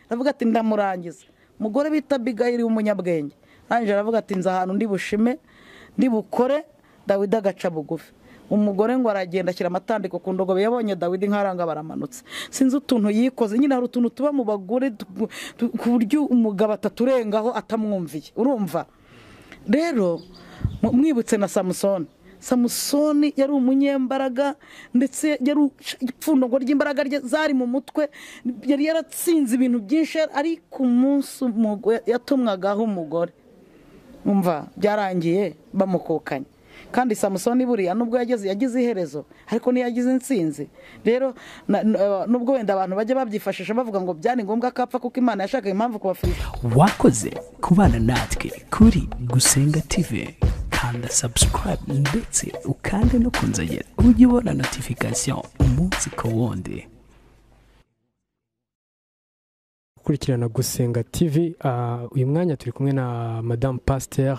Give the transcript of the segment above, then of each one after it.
aravuga ati ndamurangiza. Umugore bita Abigayili w'umunyabwenge arangije aravuga ati nza ahantu ndi bushime ndi bukore Dawidi agaca bugufi. Umugore ngo aragenda ashyira amatandiko ku ndogobe, yabonye Dawidi nkaranga baramanutse. Sinzi utuntu yikoze, nyine hari utuntu tuba mu bagore ku buryo umugabo ataturengaho atamwumviye, urumva. Rero mwibutse na Samusoni yari umunyembaraga, ndetse yari ipfundo ry'imbaraga zari mu mutwe, yari yaratsinze ibintu byinshi, ariko umunsi yatumwagaho umugore, umva byarangiye bamukukanye. Kandi Samusoni buriya nubwo yagize iherezo, ariko ntiyagize intsinzi. Rero nubwo wenda abantu bajya babyifashisha bavuga ngo byari ngombwa ko apfa kuko Imana yashakaga impamvu kubafiriza. Wakoze kubana natwe kuri Gusenga TV, kanda subscribe ndetse ukande no kunzogera ujye ubona notification umunsi ku wundi. Kurikirana Gusenga TV, uyu mwanya turi kumwe na Madame Pasteur,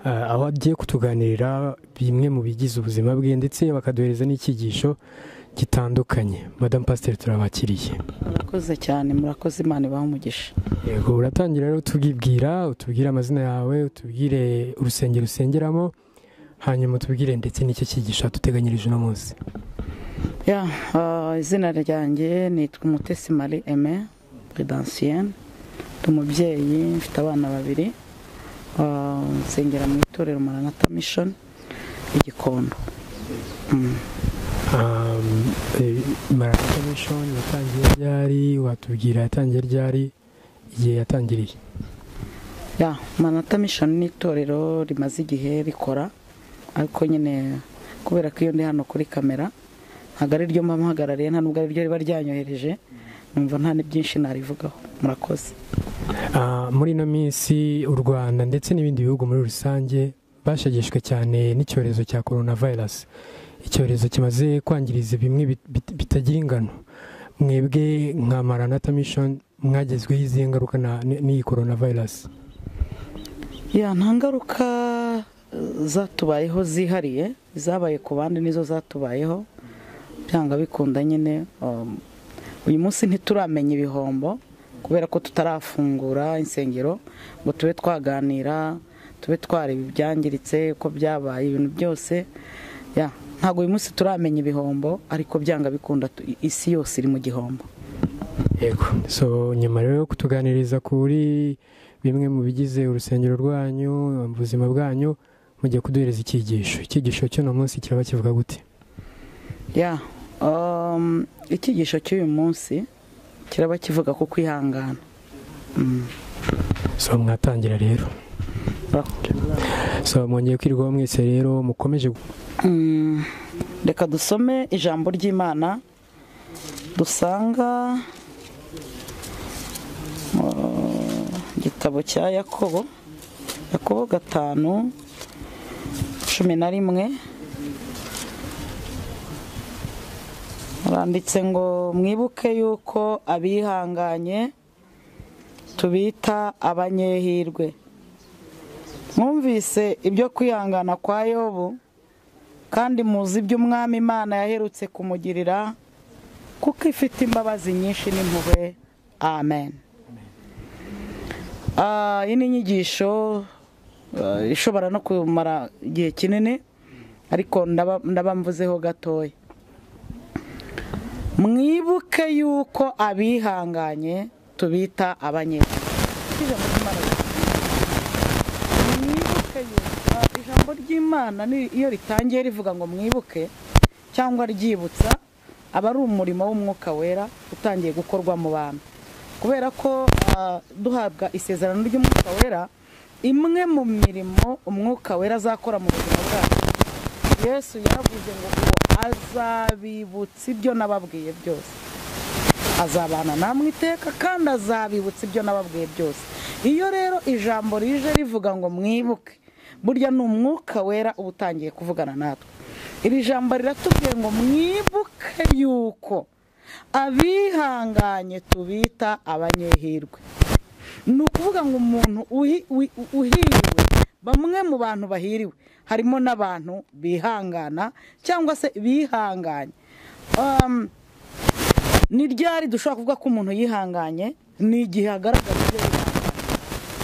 aho agiye kutuganirira bimwe mu bigize ubuzima bwe ndetse bakaduhereza n'ikigisho gitandukanye. Madame Pasteur, turabakiriye. Murakoze cyane, murakoze, Imana ibahe umugisha. Yego, uratangira rero utubwire amazina yawe, utubwire urusengero usengeramo, hanyuma utubwire ndetse n'icyo kigisho tuteganyirije uno munsi. Izina ryanjye nitwa Umutesi Marie Aimée Prédentienne, umubyeyi, mfite abana babiri, nsengera mu itorero Maranatha Mission Igikondo. Maranatha Mission yatangiye ryari? Watubwira yatangiye ryari, igihe yatangiriye? Maranatha Mission ni itorero rimaze igihe rikora, ariko nyine kubera ko iyo ndi hano kuri kamera ntabwo ari ryo mpamuhagarariye, nta nubwo ari ryo riba ryanyohereje, numva nta byinshi narivugaho. Murakoze. Muri ino minsi u Rwanda ndetse n'ibindi bihugu muri rusange bashegeshwe cyane n'icyorezo cya coronavirus, icyorezo kimaze kwangiriza bimwe bitagira ingano. Mwebwe nka Maranatha Mission mwagezweho izihe ngaruka n'iyi coronavirus? Nta ngaruka zatubayeho zihariye, zabaye ku bandi nizo zatubayeho, byanga bikunda nyine. Uyu munsi ntituramenya ibihombo kubera ko tutarafungura insengero ngo tube twaganira, tube twareba ibyangiritse uko byabaye ibintu byose. Ntabwo uyu munsi turamenya ibihombo, ariko byanga bikunda isi yose iri mu gihombo. Yego, nyuma rero yo kutuganiriza kuri bimwe mu bigize urusengero rwanyu, ubuzima bwanyu, mugiye kuduhereza icyigisho cy'uno munsi kiraba kivuga gute? Icyigisho cy'uyu munsi kiraba kivuga ku kwihangana. Mwatangira rero. Mwongeye kwirwaho mwese rero, mukomeje. Reka dusome ijambo ry'Imana dusanga igitabo cya Yakobo 5:11. Randitse ngo mwibuke yuko abihanganye tubita abanyehirwe. Mwumvise ibyo kwihangana kwa Yobu, kandi muzi ibyo Umwami Imana yaherutse kumugirira, kuko ifite imbabazi nyinshi n'impuhwe. Amen. Iyi ni inyigisho ishobora no kumara igihe kinini, ariko ndabamvuzeho gatoya. Mwibuke yuko abihanganye tubita abanyehirwe. Mwibuke yuko ijambo ry'Imana iyo ritangiye rivuga ngo mwibuke cyangwa ryibutsa, aba ari umurimo w'Umwuka Wera utangiye gukorwa mu bantu, kubera ko duhabwa isezerano ry'Umwuka Wera. Imwe mu mirimo Umwuka Wera azakora mu buzima bwacu, Yesu yaravuze ngo azabibutsa ibyo nababwiye byose, azabana namwe iteka kandi azabibutsa ibyo nababwiye byose. Iyo rero ijambo rije rivuga ngo mwibuke, burya ni Umwuka Wera uba utangiye kuvugana natwe. Iri jambo riratubwiye ngo mwibuke yuko abihanganye tubita abanyehirwe. Ni ukuvuga ngo umuntu uhiriwe, bamwe mu bantu bahiriwe harimo n'abantu bihangana cyangwa se bihanganye. Ni ryari dushobora kuvuga ko umuntu yihanganye? ni igihe agaragaza ibyo yihangana.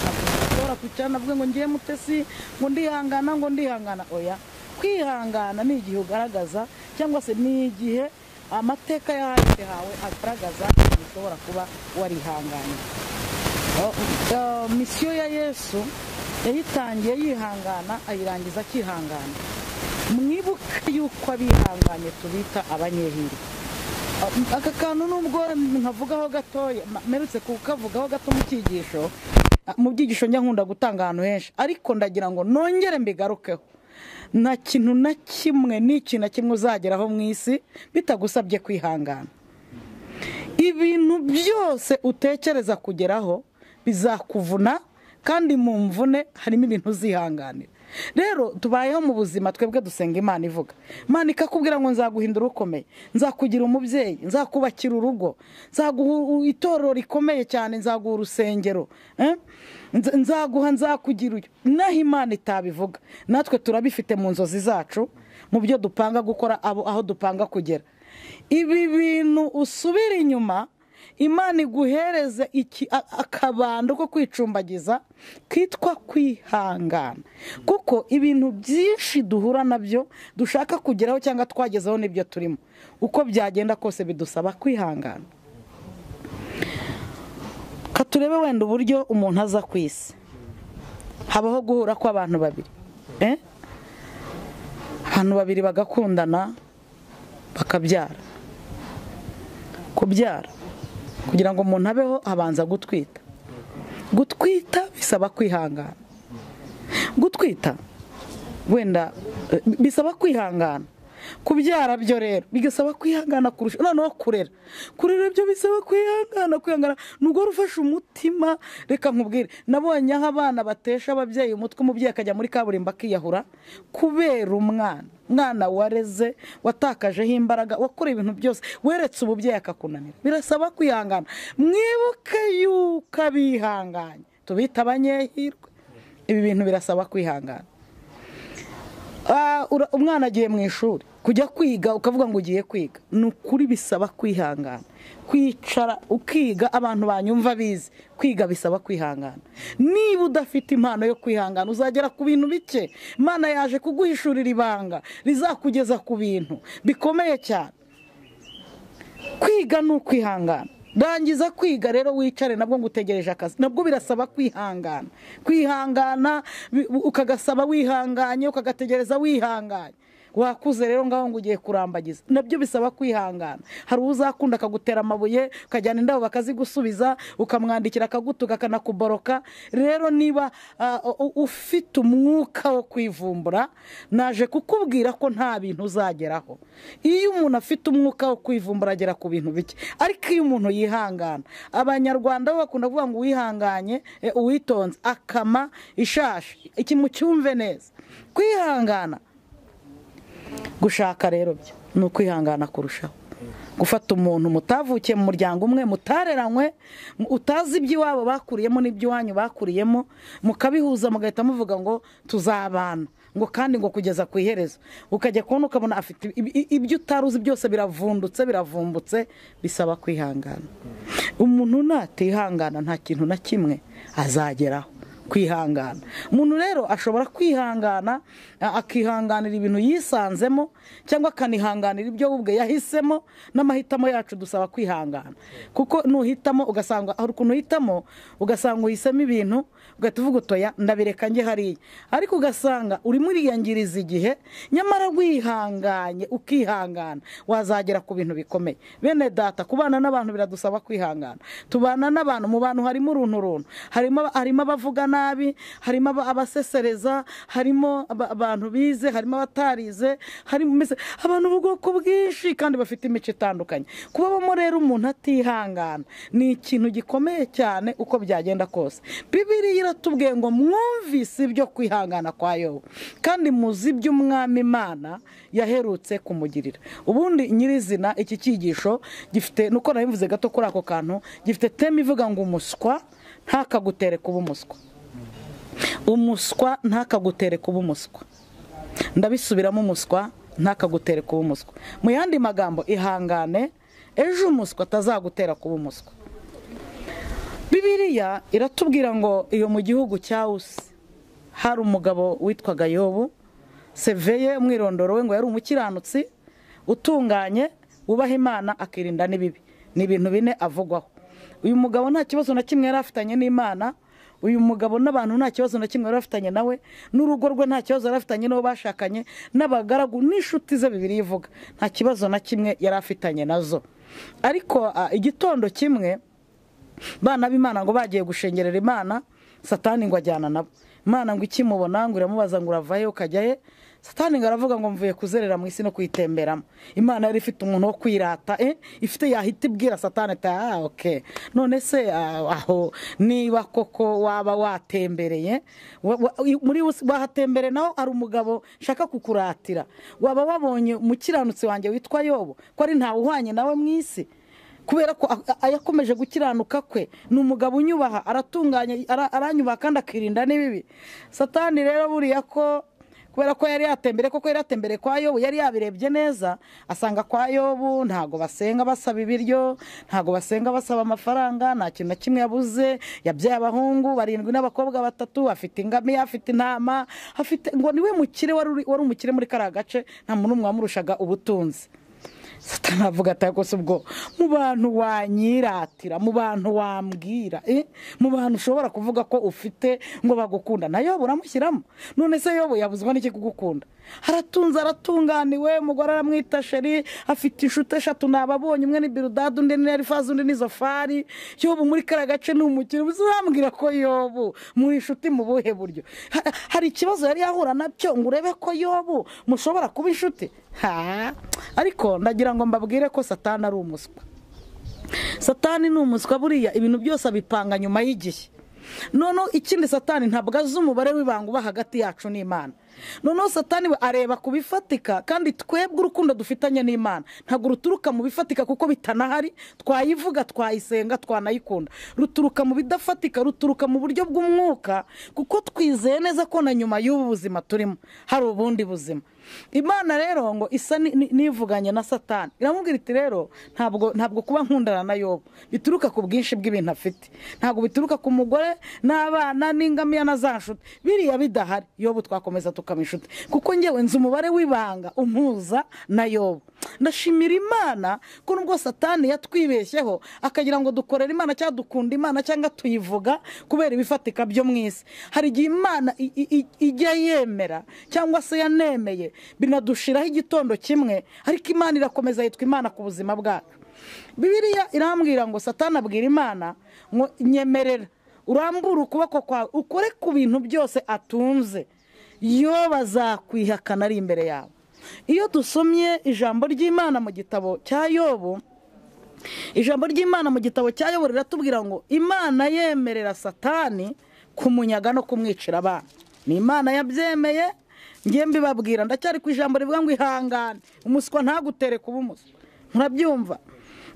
Ntabwo ushobora kwicara navuga ngo ngiye Mutesi ngo ndihangana oya. Kwihangana ni igihe ugaragaza cyangwa se ni igihe amateka y'ahahise hawe agaragaza igihe ushobora kuba warihanganye. Misiyo ya Yesu yayitangiye yihangana ayirangiza akihangana. Mwibuke yuko abihanganye tubita abanyehirwe. Aka kantu nubwo nkavugaho gatoya merutse kukavugaho gato mu cyigisho, mu byigisho njya nkunda gutanga ahantu henshi, ariko ndagira ngo nongere mbigarukeho. Nta kintu na kimwe n'ikintu na kimwe uzageraho mu isi bitagusabye kwihangana. Ibintu byose utekereza kugeraho bizakuvuna, kandi mu mvune harimo ibintu uzihanganira. Rero tubayeho mu buzima twebwe dusenga Imana ivuga. Imana ikakubwira ngo nzaguhindura ukomeye, nzakugira umubyeyi, nzakubakira urugo, nzaguha itorero rikomeye cyane, nzaguha urusengero, nzakugira uyu. Naho Imana itabivuga, natwe turabifite mu nzozi zacu, mu byo dupanga gukora, aho dupanga kugera. Ibi bintu usubira inyuma, Imana iguhereze akabando ko kwicumbagiza kitwa kwihangana. Kuko ibintu byinshi duhura nabyo dushaka kugeraho cyangwa twagezeho n'ibyo turimo, uko byagenda kose bidusaba kwihangana. Katurebe wenda uburyo umuntu aza ku isi. Habaho guhura kw'abantu babiri, abantu babiri bagakundana bakabyara. Kubyara kugira ngo umuntu abeho abanza gutwita. Gutwita bisaba kwihangana. Gutwita wenda bisaba kwihangana. Kubyara byo rero bigasaba kwihangana kurusha. Noneho kurera byo bisaba kwihangana. Nubwo rufasha umutima. Reka nkubwire, nabonye aho abana batesha ababyeyi umutwe, umubyeyi akajya muri kaburimbo akiyahura kubera umwana wareze, watakajeho imbaraga, wakora ibintu byose, weretse ububyeyi akakunanira. Birasaba kwihangana. Mwibuke yuko abihanganye tubita abanyehirwe. Ibi bintu birasaba kwihangana. Umwana agiye mu ishuri kujya kwiga, ukavuga ngo ugiye kwiga, ni ukuri bisaba kwihangana. Kwicara ukiga, abantu banyumva bize, kwiga bisaba kwihangana. Niba udafite impano yo kwihangana uzagera ku bintu bike. Imana yaje kuguhishurira ibanga rizakugeza ku bintu bikomeye cyane. Kwiga ni ukwihangana. Rangiza kwiga rero wicare nabwo ngo utegereje akazi, nabwo birasaba kwihangana. Kwihangana ukagasaba wihanganye, ukagategereza wihanganye. Wakuze rero ngaho ngo ugiye kurambagiza, nabyo bisaba kwihangana. Hari uzakunda akagutera amabuye, ukajyana indabo bakazigusubiza, ukamwandikira akagutuka akanakuboroka. Rero niba ufite umwuka wo kwivumbura, naje kukubwira ko nta bintu uzageraho. Iyo umuntu afite umwuka wo kwivumbura agera ku bintu bike, ariko iyo umuntu yihangana, Abanyarwanda bakunda kuvuga ngo uwihanganye uwitonze akama ishashi. Iki mucyumve neza. Kwihangana. Gushaka rero byo ni ukwihangana kurushaho. Gufata umuntu mutavukiye mu muryango umwe, mutareranywe, utazi iby'iwabo bakuriyemo n'iby'iwanyu bakuriyemo, mukabihuza mugahita muvuga ngo tuzabana, ngo kandi ngo kugeza ku iherezo. Ukajya kubona ukabona afite ibyo utaruzi byose biravumbutse. Bisaba kwihangana. Umuntu natihangana nta kintu na kimwe azageraho. Kwihangana. Umuntu rero ashobora kwihangana, akihanganira ibintu yisanzemo, cyangwa akanihanganira ibyo ubwe yahisemo. N'amahitamo yacu dusaba kwihangana. Kuko nuhitamo ugasanga aho ukuntu uhitamo, ugasanga uhisemo ibintu, ugahita uvuga utoya ndabireka njye hariya. Ariko ugasanga urimo uriyangiriza igihe, nyamara wihanganye ukihangana wazagera ku bintu bikomeye. Bene data, kubana n'abantu biradusaba kwihangana. Tubana n'abantu, mu bantu harimo uruntu, harimo abavuga nabi, harimo abasesereza, harimo abantu bize, harimo abatarize, harimo abantu b'ubwoko bwinshi kandi bafite imico itandukanye. Kubamo rero umuntu atihangana ni ikintu gikomeye cyane uko byagenda kose. Bibiliya iratubwiye ngo mwumvise ibyo kwihangana kwa Yobu, kandi muzi ibyo Umwami Imana yaherutse kumugirira. Ubundi nyirizina iki cyigisho gifite, nuko nabivuze gato kuri ako kantu, gifite tema ivuga ngo umuswa ntakagutere kuba umuswa. Umuswa ntakagutere kuba umuswa. Ndabisubiramo, umuswa ntakagutere kuba umuswa. Mu yandi magambo, ihangane ejo umuswa atazagutera kuba umuswa. Bibiliya iratubwira ngo iyo mu gihugu cya Usi hari umugabo witwaga Yobu, seveye umwirondoro we ngo yari umukiranutsi utunganye wubaha Imana akirinda n'ibibi. Ni ibintu bine avugwaho. Uyu mugabo nta kibazo na kimwe yari afitanye n'Imana, uyu mugabo n'abantu nta kibazo na kimwe yari afitanye nawe, n'urugo rwe nta kibazo yari afitanye n'abo bashakanye, n'abagaragu n'inshuti ze Bibiliya ivuga nta kibazo na kimwe yari afitanye nazo. Ariko igitondo kimwe bana b'Imana ngo bagiye gushengerera Imana, Satani ngo ajyana nabo. Imana ngo ikimubona ngo iramubaza ngo uravahe ukajyahe. Satani ngo aravuga ngo mvuye kuzerera mu isi no kuyitemberamo. Imana yari ifite umuntu wo kwirata, ifite yahita ibwira Satani ati okay, none se aho niba koko waba watembereye muri wahatembere naho ari umugabo shaka kukuratira, waba wabonye umukiranutsi wanjye witwa Yobu ko ari ntawe uhwanye nawe mu isi, kubera ko ayakomeje gukiranuka kwe, ni umugabo unyubaha, aratunganye, aranyubaha kandi akirinda n'ibibi. Satani rero buriya ko kubera ko yari yatembere kwa Yobu, yari yabirebye neza, asanga kwa Yobu ntago basenga basaba ibiryo, ntago basenga basaba amafaranga, nta kintu na kimwe yabuze, yabyaye abahungu 7 n'abakobwa 3, afite ingamiya, afite intama, afite ngo niwe mukire wari umukire muri kara gace, nta muntu umwe wamurushaga ubutunzi. Satani avuga ati ko subwo mu bantu wanyiratira, mu bantu wambwira, mu bantu ushobora kuvuga ko ufite ngo bagukunda, na Yobu uramushyiramo. None se Yobu yabuzwa n'iki kugukunda? Aratunze, aratunganiwe, umugore aramwita sheri, afite inshuti 3 nababonye, umwe ni Biludadi, undi ni Elifazi, undi ni Zofari. Yobu muri kara gace ni umukire, uzambwira ko Yobu muri inshuti mu buhe buryo? Hari ikibazo yari yahura nabyo ngo urebe ko Yobu mushobora kuba inshuti? Ariko ndagira ngo mbabwire ko Satani ari umuswa. Satani ni umuswa, buriya ibintu byose abipanga nyuma y'igihe. Noneho ikindi Satani ntabwo azi umubare w'ibanga uba hagati yacu n'Imana. Noneho Satani we areba kubifatika, kandi twebwe urukundo dufitanye n'Imana ntabwo ruturuka mu bifatika kuko bitanahari, twayivuga, twayisenga, twanayikunda. Ruturuka mu bidafatika, ruturuka mu buryo bw'umwuka, kuko twizeye neza ko na nyuma y'ubu buzima turimo hari ubundi buzima. Imana rero ngo isa nivuganye na Satani, iramubwira iti rero ntabwo kuba nkundana na Yobu bituruka ku bwinshi bw'ibintu afite, ntabwo bituruka ku mugore n'abana n'ingamiya na za nshuti. Biriya bidahari Yobu twakomeza tukaba inshuti, kuko ngewe nzi umubare w'ibanga umpuza na Yobu. Ndashimira Imana ko nubwo Satani yatwibeshyeho akagira ngo dukorere Imana cyangwa dukunda Imana cyangwa tuyivuga kubera ibifatika byo mu isi, hari igihe Imana ijya yemera cyangwa se yanemeye binadushiraho igitondo kimwe, ariko Imana irakomeza yitwa Imana ku buzima bwacu. Bibiliya irambwira ngo Satani abwira Imana ngo nyemerera urambura ukuboko kwawe ukore ku bintu byose atunze, yo bazakwihakana ari imbere yawe. Iyo dusomye ijambo ry'Imana mu gitabo cya Yobu, ijambo ry'Imana mu gitabo cya Yobu riratubwira ngo Imana yemerera Satani kumunyaga no kumwicira abana. Ni Imana yabyemeye, ngiye mbibabwira, ndacyari ku ijambo rivuga ngo ihangane, umuswa ntagutere kuba umuswa. Murabyumva?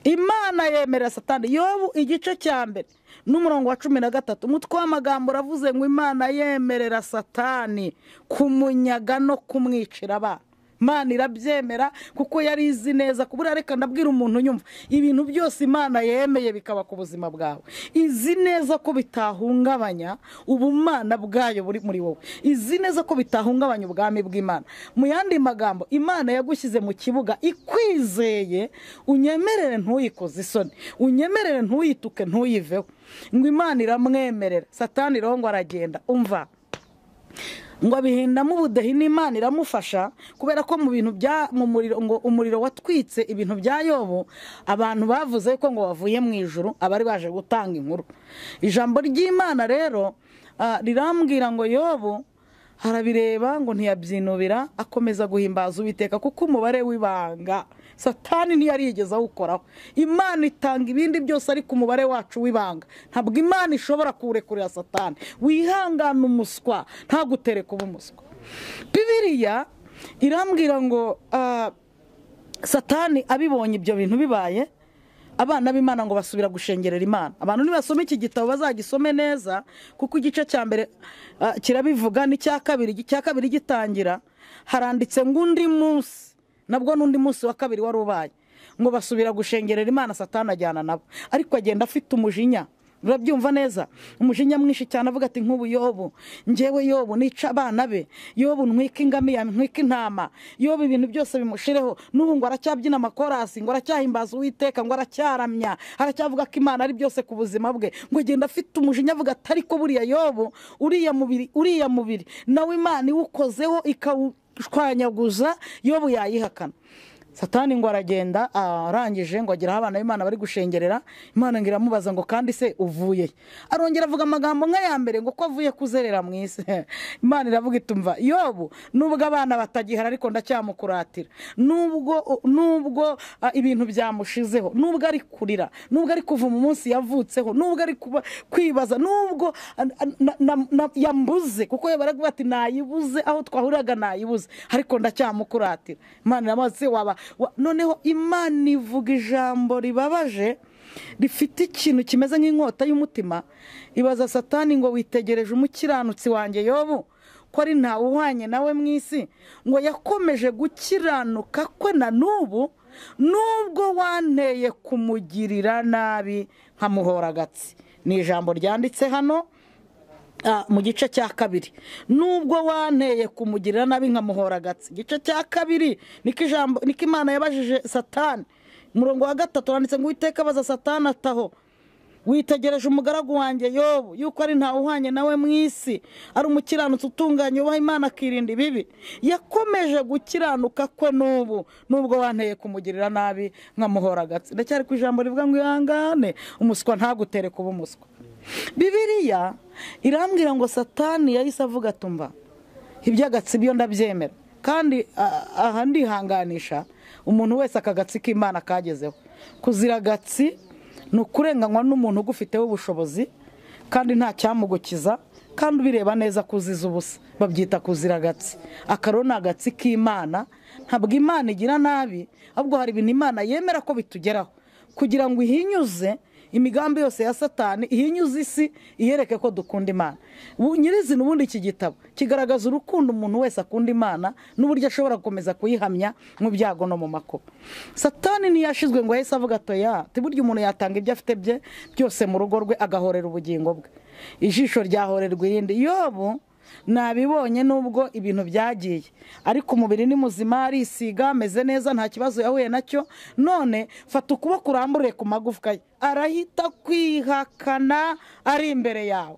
Imana yemerera Satani. Yobu igice cya mbere n'umurongo wa 13, umutwe w'amagambo uravuze ngo Imana yemerera Satani kumunyaga no kumwicira abana. Imana irabyemera kuko yari izi neza kubura. Reka ndabwira umuntu nyumva, ibintu byose Imana yemeye bikaba ku buzima bwawe, izi neza ko bitahungabanya ubumana bwayo buri muri wowe, izi neza ko bitahungabanya ubwami bw'Imana. Mu yandi magambo, Imana yagushyize mu kibuga ikwizeye, unyemerere ntuyikoze isoni, unyemerere ntuyituke, ntuyiveho, ngo Imana iramwemerera. Satani rero ngo aragenda, umva ngo abihindamo ubudehi, n'Imana iramufasha, kubera ko mu bintu bya mu muriro, ngo umuriro watwitse ibintu bya Yobu, abantu bavuze ko ngo wavuye mu ijuru, abari baje gutanga inkuru. Ijambo ry'Imana rero rirambwira ngo Yobu harabireba ngo ntiyabyinubira, akomeza guhimbaza Uwiteka kuko umubare w'ibanga Satani ntiyarigeze awukoraho. Imana itanga ibindi byose, ariko umubare wacu w'ibanga ntabwo Imana ishobora kuwurekurira Satani. Wihangana umuswa ntagutere kuba umuswa. Bibiliya irambwira ngo Satani abibonye ibyo bintu bibaye, abana b'Imana ngo basubira gushengerera Imana. Abantu nibasoma iki gitabo bazagisome neza, kuko igice cya mbere kirabivuga, n'icya kabiri gitangira haranditse ngo undi munsi, nabwo n'undi munsi wa kabiri wari ubaye, ngo basubira gushengerera Imana. Satani ajyana nabo, ariko agenda afite umujinya urabyumva neza, umujinya mwinshi cyane, avuga ati nk'ubu Yobu, njyewe Yobu nica abana be, Yobu ntwika ingamiya, ntwika intama, Yobu ibintu byose bimushireho, n'ubu ngo aracyabyina amakorasi, ngo aracyahimbaza Uwiteka, ngo aracyaramya, aracyavuga ko Imana ari byose ku buzima bwe, ngo agenda afite umujinya avuga ati ariko buriya Yobu, uriya mubiri nawe Imana iwukozeho ikawushwanyaguza, Yobu yayihakana. Satani ngo aragenda, arangije ngo agira abana b'Imana bari gushengerera, Imana ngo iramubaza ngo kandi se uvuye? Arongera avuga amagambo nk'aya mbere ngo ko avuye kuzerera mu isi. Imana iravuga itumva, Yobu nubwo abana batagihara ariko ndacyamukuratira, nubwo ibintu byamushizeho, nubwo ari kurira, nubwo ari kuva mu munsi yavutseho, nubwo ari kwibaza, nubwo yambuze, kuko baravuga ati nayibuze, aho twahuriraga nayibuze, ariko ndacyamukuratira. Imana iramubaza waba noneho Imana ivuga ijambo ribabaje rifite ikintu kimeze nk'inkota y'umutima, ibaza Satani ngo witegereje umukiranutsi wanjye Yobu ko ari ntawe uhwanye nawe mu isi, ngo yakomeje gukiranuka kwe na n'ubu, nubwo wanteye kumugirira nabi nkamuhora agatsi. Ni ijambo ryanditse hano mu gice cya kabiri, nubwo wanteye kumugirira nabi nkamuhora agatsi. Igice cya kabiri niko Imana yabajije Satani, umurongo wa 3 wanditse ngo Uwiteka abaza Satani ataho, witegereje umugaragu wanjye Yobu yuko ari ntawe uhwanye nawe mu isi, ari umukiranutsi utunganye, ubaha Imana akirinda ibibi, yakomeje gukiranuka kwe n'ubu, nubwo wanteye kumugirira nabi nkamuhora agatsi. Ndacyari ku ijambo rivuga ngo ihangane, umuswa ntagutere kuba umuswa. Bibiliya irambwira ngo Satani yahise avuga tumva, iby'agatsi byo ndabyemera, kandi aha ndihanganisha umuntu wese akagatsi k'Imana kagezeho. Kuzira agatsi ni ukurenganywa n'umuntu ugufiteho ubushobozi kandi nta cyamugukiza, kandi ubireba neza kuziza ubusa, babyita kuzira agatsi. Akaro ni agatsi k'Imana, ntabwo Imana igira nabi, ahubwo hari ibintu Imana yemera ko bitugeraho kugira ngo ihinyuze imigambi yose ya Satani, ihinyuze isi, iyereke ko dukunda Imana. Nyirizina ubundi iki gitabo kigaragaza urukundo umuntu wese akunda Imana n'uburyo ashobora gukomeza kuyihamya mu byago no mu makuba. Satani ntiyashizwe ngo yahise avuga atoya, burya umuntu yatanga ibyo afite bye byose mu rugo rwe agahorera ubugingo bwe, ijisho ryahorerwa irindi. Yobu nabibonye nubwo ibintu byagiye, ariko umubiri ni muzima, arisiga, ameze neza, nta kibazo yahuye nacyo. None fata ukuboko urambure ku magufwa ye, arahita kwihakana ari imbere yawe.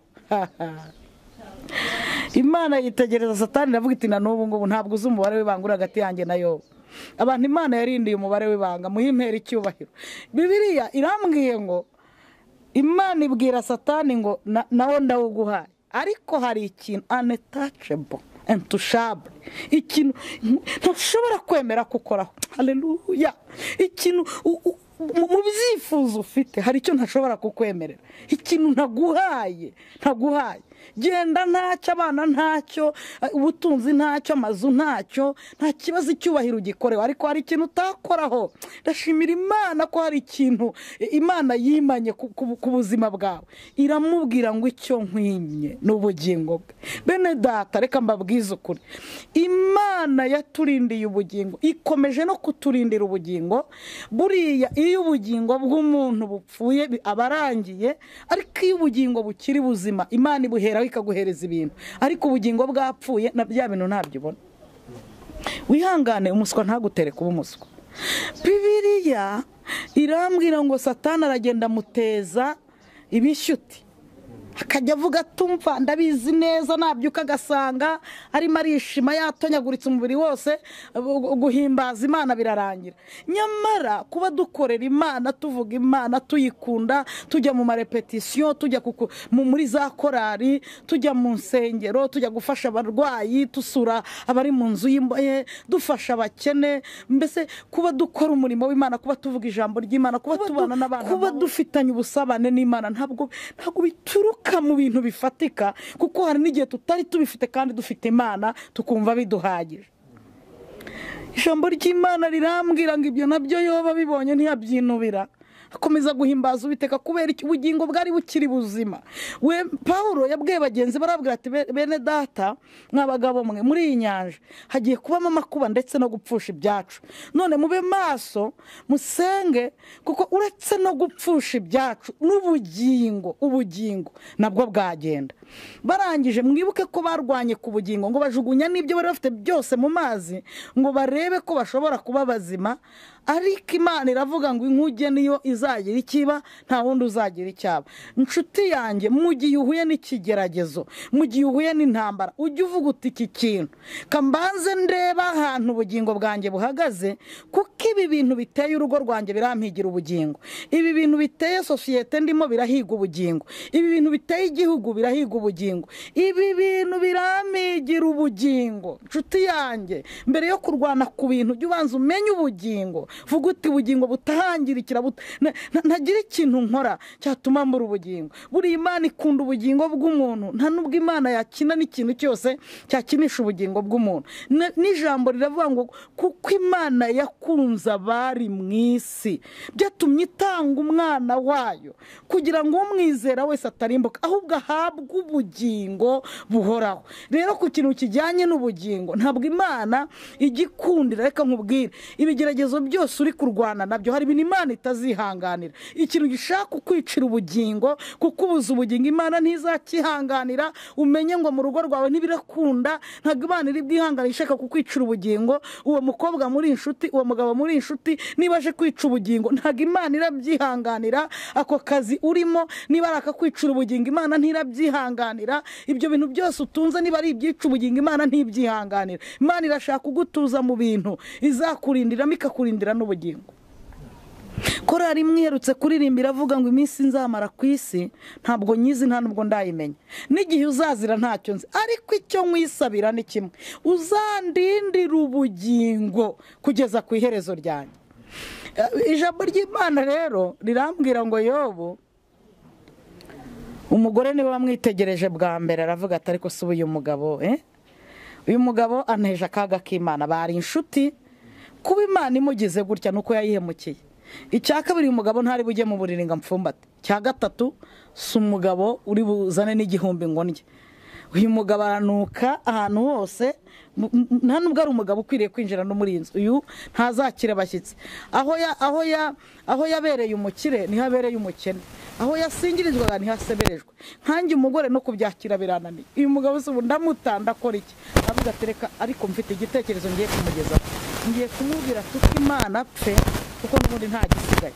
Imana yitegereza Satani iravuga iti na n'ubu ngubu ntabwo uzi umubare w'ibanga uri hagati yanjye na Yobu. Abantu Imana yarindiye umubare w'ibanga, muhimpera icyubahiro. Bibiliya irambwiye ngo Imana ibwira Satani ngo nawo ndawuguhaye, ariko hari ikintu untouchable, intouchable, ikintu ntashobora kwemera kukoraho. Haleluya! Ikintu mu byifuzo ufite hari icyo ntashobora kukwemerera, ikintu ntaguhaye, genda ntacyo, abana ntacyo, ubutunzi ntacyo, amazu ntacyo, nta kibazo, icyubahiro ugikoreho, ariko hari ikintu utakoraho. Ndashimira Imana ko hari ikintu Imana yimanye ku buzima bwawe, iramubwira ngo icyo nkwimye n'ubugingo bwe. Bene data, reka mbabwize ukuri, Imana yaturindiye ubugingo, ikomeje no kuturindira ubugingo. Buriya iyo ubugingo bw'umuntu bupfuye abarangiye, ariko iyo ubugingo bukiri buzima Imana ibuheraho ikaguhereza ibintu, ariko ubugingo bwapfuye na bya bintu ntabyo ubona. Wihangane, umuswa ntagutere kuba umuswa. Bibiliya irambwira ngo Satani aragenda amuteza ibishyuti, akajya avuga tumva ndabizi neza, nabyuka agasanga arimo arishima, yatonyaguritse umubiri wose, guhimbaza Imana birarangira. Nyamara kuba dukorera Imana, tuvuga Imana, tuyikunda, tujya mu marepetisiyo, tujya muri za korari, tujya mu nsengero, tujya gufasha abarwayi, dusura abari mu nzu y'imbohe, dufasha abakene, mbese kuba dukora umurimo w'Imana, kuba tuvuga ijambo ry'Imana, kuba tubana n'abana, kuba dufitanye ubusabane n'Imana, ntabwo bituruka mu bintu bifatika, kuko hari n'igihe tutari tubifite kandi dufite Imana tukumva biduhagije. Ijambo ry'Imana rirambwira ngo ibyo nabyo Yoba bibonye ntiyabyinubira, akomeza guhimbaza Uwiteka kubera iki ubugingo bwari bukiri buzima. We Pawulo yabwiye bagenzi barabwira ati bene data mw'abagabo mwe muri iyi nyanja hagiye kubamo amakuba ndetse no gupfusha ibyacu, none mube maso musenge kuko uretse no gupfusha ibyacu ubugingo nabwo bwagenda. Barangije mwibuke ko barwanye ku bugingo ngo bajugunya n'ibyo bari bafite byose mu mazi ngo barebe ko bashobora kuba bazima, ariko Imana iravuga ngo inkuge niyo izagira ikiba nta wundi uzagira icyaba. Inshuti yanjye, mu gihe uhuye n'ikigeragezo, mu gihe uhuye n'intambara, ujye uvuga uti iki kintu kambanze ndeba ahantu ubugingo bwanjye buhagaze, kuko ibi bintu biteye urugo rwanjye birampigira ubugingo, ibi bintu biteye sosiyete ndimo birahiga ubugingo, ibi bintu biteye igihugu birahiga ubugingo, ibi bintu birampigira ubugingo. Inshuti yanjye, mbere yo kurwana ku bintu ujye ubanza umenye ubugingo. Vuga uti ubugingo butahangirikira ntagira ikintu nkora cyatuma mbura ubugingo. Buri Imana ikunda ubugingo bw'umuntu, nta nubwo Imana yakina n'ikintu cyose cyakinisha ubugingo bw'umuntu. N'ijambo riravuga ngo kuko Imana yakunze abari mu isi byatumye itanga umwana wayo kugira ngo umwizera wese atarimbuka ahubwo ahabwe ubugingo buhoraho. Rero ku kintu kijyanye n'ubugingo ntabwo Imana igikundira, reka nkubwire, ibigeragezo byose uri kurwana nabyo hari ibintu Imana itazihanganira. Ikintu gishaka kwicira ubugingo kuko ubuza ubugingo Imana ntizakihanganira. Umenye ngo mu rugo rwawe ntibirakunda, ntabwo Imana iri bwihanganira ishaka kukwicira ubugingo. Uwo mukobwa muri inshuti, uwo mugabo muri inshuti, niba aje kwica ubugingo ntabwo Imana irabyihanganira. Ako kazi urimo niba ari akakwicira ubugingo Imana ntirabyihanganira. Ibyo bintu byose utunze niba ari ibyica ubugingo Imana ntibyihanganira. Imana irashaka kugutuza mu bintu izakurindiramo ikakurindira n'ubugingo. Korari mwiherutse kuririmbira avuga ngo iminsi nzamara ku isi ntabwo nyizi, nta nubwo ndayimenya, n'igihe uzazira ntacyo nzi, ariko icyo nkwisabira ni kimwe, uzandindira ubugingo kugeza ku iherezo ryanjye. Ijambo ry'Imana rero rirambwira ngo Yobu, umugore niwe wamwitegereje bwa mbere aravuga ati ariko si uyu mugabo uyu mugabo anteje akaga k'Imana. Bari inshuti, kuba Imana imugize gutya nuko yayihemukiye. Icya kabiri, umugabo ntari bujye mu buriri ngo amfumbate. Cya gatatu, si umugabo uri buzane n'igihumbi ngo ndye. Uyu mugabo aranuka ahantu hose, nta nubwo ari umugabo ukwiriye kwinjira no muri inzu. Uyu ntazakira abashyitsi. Aho yabereye umukire niho abereye umukene, aho yasingirizwaga ntihaseberejwe. Nkanjye umugore no kubyakira birananiye. Uyu mugabo se ndamutanda akora iki? Avuga ati reka ariko mfite igitekerezo ngiye kumugezaho, ngiye kumubwira tuko Imana apfe kuko n'ubundi nta gisigaye.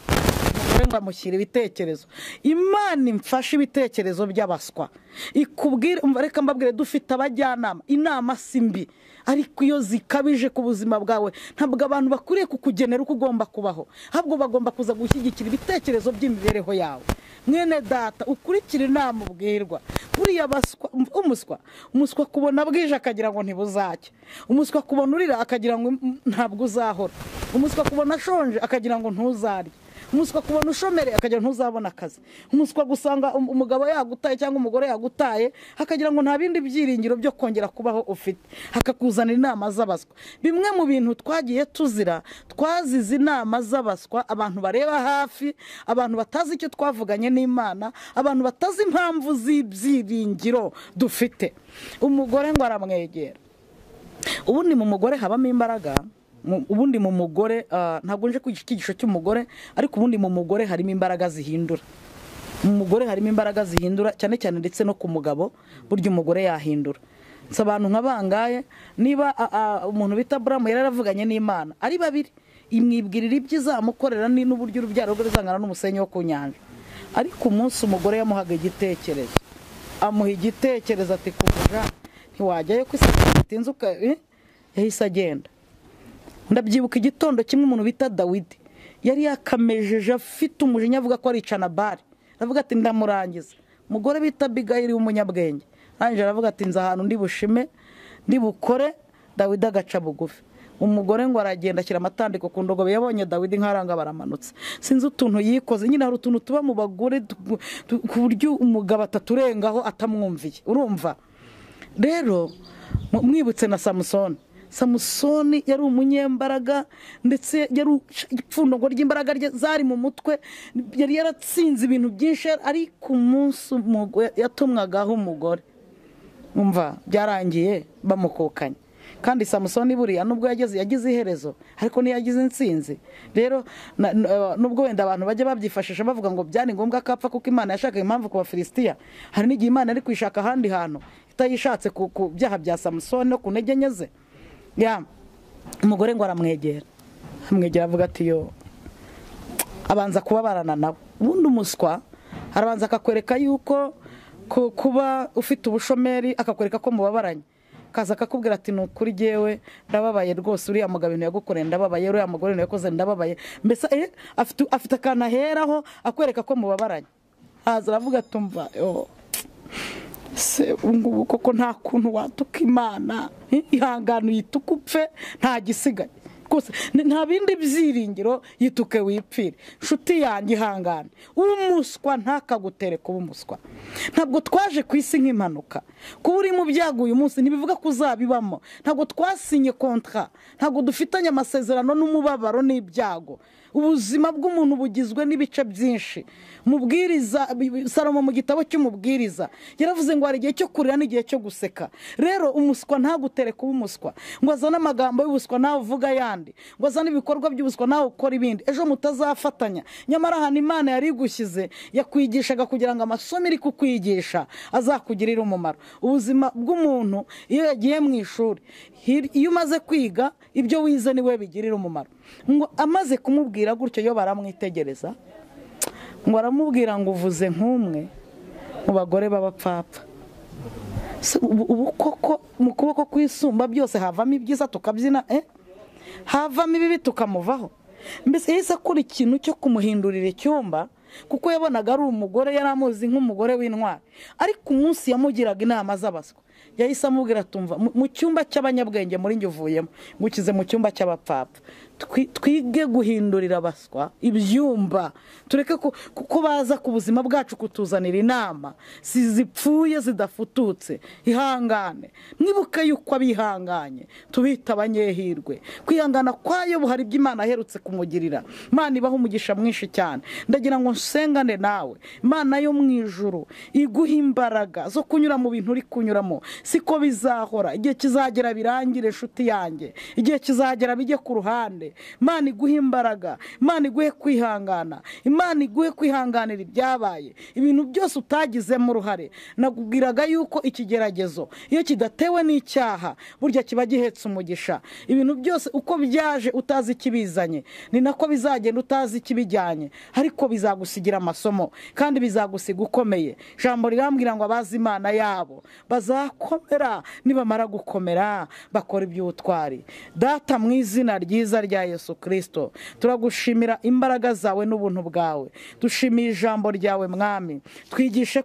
Umugore ngo amushyire ibitekerezo. Imana imfashe ibitekerezo by'abaswa ikubwire. Reka mbabwire, dufite abajyanama, inama si mbi, ariko iyo zikabije ku buzima bwawe ntabwo abantu bakuriye kukugenera uko ugomba kubaho, ahubwo bagomba kuza gushyigikira ibitekerezo by'imibereho yawe. Mwene data, ukurikira inama ubwirwa. Buriya umuswa kubona bwije akagira ngo ntibuzake, umuswa kubona urira akagira ngo ntabwo uzahora, umuswa kubona ashonje akagira ngo ntuzarye, umuswa kubona ushomere akagira ntuzabona akazi, umuswa gusanga umugabo yagutaye cyangwa umugore yagutaye akagira ngo nta bindi byiringiro byo kongera kubaho ufite, hakakuzanira inama z'abaswa. Bimwe mu bintu twagiye tuzira, twazize inama z'abaswa, abantu bareba hafi, abantu batazi icyo twavuganye n'Imana, abantu batazi impamvu z'ibyiringiro dufite. Umugore ngo aramwegera. Ubundi mu mugore habamo imbaraga. Ubundi mu mugore ntabwo nje ku gisho cy'umugore, ariko ubundi mu mugore harimo imbaraga zihindura. Mu mugore harimo imbaraga zihindura cyane cyane, ndetse no ku mugabo burya umugore yahindura. Nsa abantu nkabangaye, niba umuntu bita Aburahamu yararavuganye n'Imana ari babiri, imwibwirira ibyizamukorera n'uburyo urubyaro rwe ruzangana n'umusenyi wo ku nyanja. Ariko umunsi umugore yamuhaga igitekerezo, amuha igitekerezo ati kuvuga ntiwajyayo ko itinze yahise agenda. Ndabyibuka igitondo kimwe umuntu bita Dawidi yari yakamejeje afite umujinya avuga ko arica Nabali. Aravuga ati ndamurangiza. Umugore bita Abigayili w'umunyabwenge arangije aravuga ati nza ahantu ndi bushime ndi bukore. Dawidi agaca bugufi. Umugore ngo aragenda ashyira amatandiko ku ndogobe, yabonye Dawidi nkaranga baramanutse. Sinzi utuntu yikoze, nyine hari utuntu tuba mu bagore ku buryo umugabo ataturengaho atamwumviye. Urumva rero mwibutse na Samusoni. Samusoni yari umunyembaraga ndetse yari ipfundo ry'imbaraga zari mu mutwe, yari yaratsinze ibintu byinshi, ari ku munsi yatumwagaho umugore, umva byarangiye bamukukanye. Kandi Samusoni buriya nubwo yagize iherezo ariko ntiyagize intsinzi. Rero nubwo wenda abantu bajya babyifashisha bavuga ngo byari ngombwa ko apfa kuko Imana yashakaga impamvu ku Bafilisitiya, hari n'igihe Imana ari kwishaka ahandi hantu itayishatse ku byaha bya Samusoni no ku ntege nke ze. Umugore ngo aramwegera avuga ati yo, abanza kubabarana nawe. Ubundi umuswa arabanza akakwereka yuko kuba ufite ubushomeri akakwereka ko mubabaranye, kaza akakubwira ati ni ukuri jyewe ndababaye rwose, uriya mugabo ibintu yagukoreye ndababaye, uriya mugore ibintu yakoze ndababaye. Mbese afite akantu aheraho akwereka ko mubabaranye. Haza aravuga ati umva se ngubu koko nta kuntu watuka Imana, ihangane uyituke upfe nta gisigaye rwose, nta bindi byiringiro, yituke wipfire. Nshuti yanjye ihangane, umuswa ntakagutere kuba umuswa. Ntabwo twaje ku isi nk'impanuka, kuba uri mu byago uyu munsi ntibivuga ko uzabibamo. Ntabwo twasinye kontra, ntabwo dufitanye amasezerano n'umubabaro n'ibyago. Ubuzima bw'umuntu bugizwe n'ibice byinshi. Mubwiriza Salomo mu gitabo cy'umubwiriza yaravuze ngo hari igihe cyo kurira n'igihe cyo guseka. Rero umuswa ntagutere kuba umuswa, ngo azane amagambo y'ubuswa nawe uvuga yandi, ngo azane ibikorwa by'ubuswa nawe ukora ibindi, ejo mutazafatanya. Nyamara ahantu Imana yari igushyize yakwigishaga kugira ngo amasomo iri kukwigisha azakugirire umumaro. Ubuzima bw'umuntu iyo yagiye mu ishuri, iyo umaze kwiga ibyo wize niwe bigirira umumaro. Ngo amaze kumubwira gutyo yo baramwitegereza, ngo aramubwira ngo uvuze nk'umwe mu bagore b'abapfapfa. Ubu koko mu kuboko kwisumba byose havamo ibyiza tukabyina, havamo ibibi tukamuvaho. Mbese yahise akora ikintu cyo kumuhindurira icyumba, kuko yabonaga ari umugore, yari amuzi nk'umugore w'intwari. Ariko umunsi yamugiraga inama z'abaswa, yahise amubwira tumva mu cyumba cy'abanyabwenge muri njye uvuyemo, ngukize mu cyumba cy'abapfapfa. Twige guhindurira abaswa ibyumba, tureke kuko baza ku buzima bwacu kutuzanira inama zipfuye zidafututse. Ihangane, mwibuke yuko abihanganye tubita abanyehirwe. Kwihangana kwayo buhari by'Imana aherutse kumugirira. Imana ibaho umugisha mwinshi cyane. Ndagira ngo nsengane nawe, Imana yo mu ijuru iguha imbaraga zo kunyura mu bintu uri kunyuramo. Siko bizahora, igihe kizagera birangire nshuti yanjye, igihe kizagera bijye ku ruhande. Imana iguhe imbaraga, Imana iguhe kwihangana, Imana iguhe kwihanganira ibyabaye, ibintu byose utagizemo uruhare. Nakubwiraga yuko ikigeragezo iyo kidatewe n'icyaha burya kiba gihetse umugisha. Ibintu byose uko byaje utazi ikibizanye, ni nako bizagenda utazi ikibijyanye, ariko bizagusigira amasomo kandi bizagusiga ukomeye. Ijambo rirambwira ngo abazi Imana yabo bazakomera, nibamara gukomera bakora iby'ubutwari. Data mu izina ryiza rya Yesu Kristo, turagushimira imbaraga zawe n'ubuntu bwawe. Dushimiye ijambo ryawe Mwami, twigishe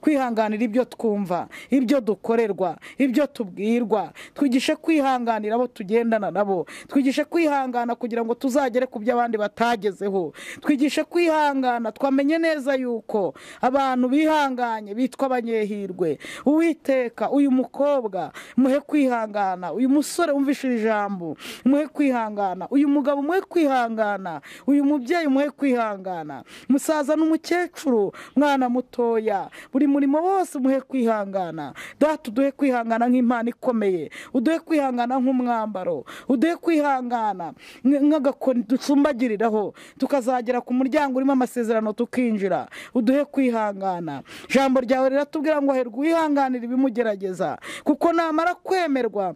kwihanganira ibyo twumva, ibyo dukorerwa, ibyo tubwirwa. Twigishe kwihanganira abo tugendana nabo, twigishe kwihangana kugira ngo tuzagere ku byo abandi batagezeho. Twigishe kwihangana, twamenye neza yuko abantu bihanganye bitwa abanyehirwe. Uwiteka, uyu mukobwa muhe kwihangana, uyu musore wumvishije ijambo muhe kwihangana, uyu mugabo muhe kwihangana, uyu mubyeyi muhe kwihangana, musaza n'umukecuru, mwana mutoya, buri murimo wose muhe kwihangana. Data, uduhe kwihangana nk'impano ikomeye, uduhe kwihangana nk'umwambaro, uduhe kwihangana nk'agakoni ducumbagiriraho tukazagera ku muryango urimo amasezerano tukinjira. Uduhe kwihangana. Ijambo ryawe riratubwira ngo herwa wihanganira ibimugerageza, kuko namara kwemerwa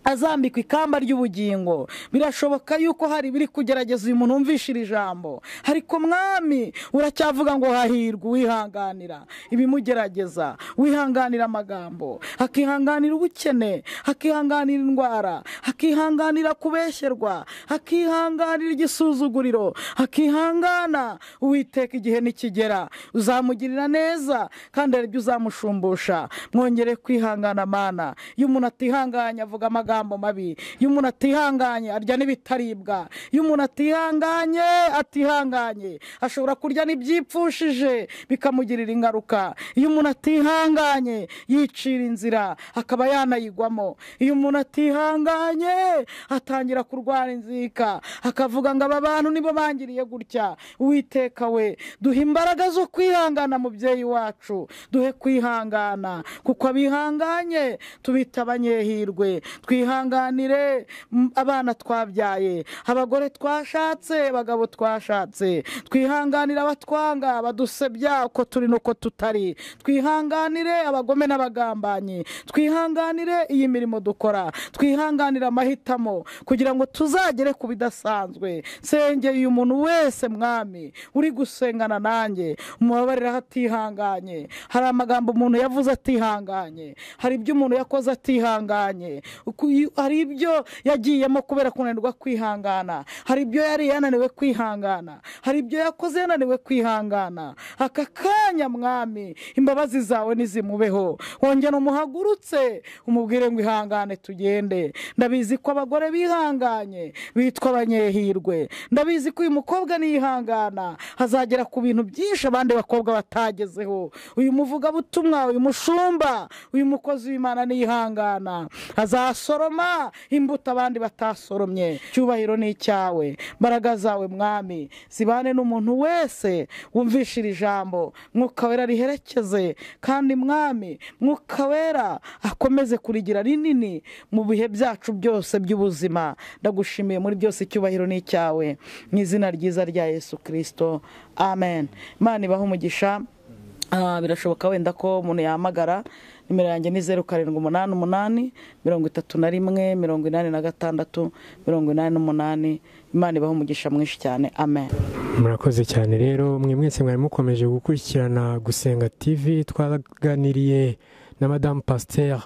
azambikwa ikamba ry'ubugingo. Birashoboka yuko hari biri kugerageza uyu muntu wumvishira ijambo, ariko Mwami uracyavuga ngo hahirwa wihanganira ibimugerageza, wihanganira amagambo, hakihanganira ubukene, hakihanganira indwara, hakihanganira kubeshyerwa, hakihanganira igisuzuguriro, hakihangana. Uwiteka, igihe nikigera uzamugirira neza kandi aribyo uzamushumbusha. Mwongere kwihangana Mana. Iyo umuntu atihanganye avuga amagambo amagambo mabi. Iyo umuntu atihanganye arya n'ibitaribwa. Iyo umuntu atihanganye ashobora kurya n'ibyipfushije bikamugirira ingaruka. Iyo umuntu atihanganye yicira inzira akaba yanayigwamo. Iyo umuntu atihanganye atangira kurwara inzika akavuga ngo aba bantu nibo bangiriye gutya. Uwiteka we, duhe imbaraga zo kwihangana mubyeyi wacu, duhe kwihangana kuko abihanganye tubita abanyehirwe. Twihanganire abana twabyaye, abagore twashatse, abagabo twashatse. Twihanganire abatwanga badusebya uko turi nuko tutari. Twihanganire abagome n'abagambanyi. Twihanganire iyi mirimo dukora. Twihanganire amahitamo kugira ngo tuzagere ku bidasanzwe. Sengeye uyu muntu wese mwami uri gusengana nanjye, umubabarira hatihanganye. Hari amagambo umuntu yavuze atihanganye, hari ibyo umuntu yakoze atihanganye, hari ibyo yagiyemo kubera kunanirwa kwihangana, hari ibyo yari yananiwe kwihangana, hari ibyo yakoze yananiwe kwihangana. Aka kanya mwami imbabazi zawe nizimubeho, wongera umuhagurutse umubwire ngo ihangane tugende. Ndabizi ko abagore bihanganye bitwa abanyehirwe. Ndabizi ko uyu mukobwa nihangana hazagera ku bintu byinshi abandi bakobwa batagezeho. Uyu muvugabutumwa, uyu mushumba, uyu mukozi w'Imana nihangana azasoroma imbuto abandi batasoromye. Cyubahiro ni icyawe, mbaraga zawe mwami zibane n'umuntu wese wumvishira ijambo. Mwuka wera riherekeze, kandi mwami Mwuka wera akomeze kurigira rinini mu bihe byacu byose by'ubuzima. Ndagushimiye muri byose, icyubahiro ni icyawe, mu izina ryiza rya Yesu Kristo, amen. Imana ibahe umugisha. Birashoboka wenda ko umuntu yahamagara. Nimero yanjye ni 0788 31 86 88. Imana ibahe umugisha mwinshi cyane, amen. Murakoze cyane rero mwe mwese mwari mukomeje gukurikirana Gusenga TV. Twaganiriye na Madame Pasteur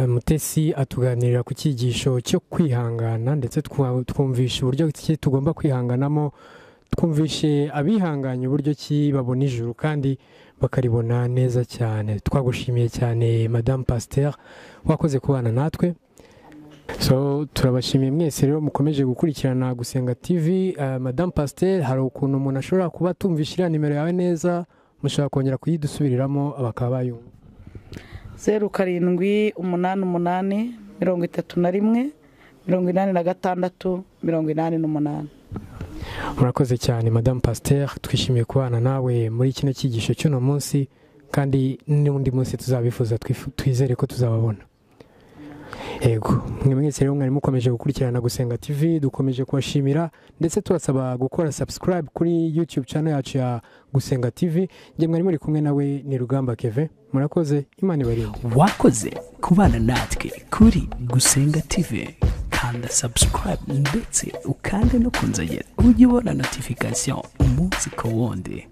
Mutesi atuganirira ku cyigisho cyo kwihangana, ndetse twumvisha uburyo ki tugomba kwihanganamo. Twumvishe abihanganye uburyo ki babona ijuru kandi bakaribona neza cyane. Twagushimiye cyane Madame Pasteur, wakoze kubana natwe. Turabashimiye mwese rero mukomeje gukurikirana Gusenga TV. Madame Pasteur, hari ukuntu umuntu ashobora kuba tumvishira nimero yawe neza, mushobora kongera kuyidusubiriramo abakaba bayumva? 0788 31 86 88. Murakoze cyane Madame Pasteur, twishimiye kubana nawe muri kino cyigisho cy'uno munsi, kandi n'undi munsi tuzabifuza twizere ko tuzababona. Yego, mwe mwese rero mwari mukomeje gukurikirana Gusenga TV. Dukomeje kubashimira ndetse turasaba gukora subscribe kuri YouTube channel yacu ya Gusenga TV. Nge mwari muri kumwe nawe ni Rugamba Kevin. Murakoze, Imana ibarinde. Wakoze kubana natwe kuri Gusenga TV. Kanda subscribe ndetse ukande no kunzogera ujye ubona notification umunsi ku wundi.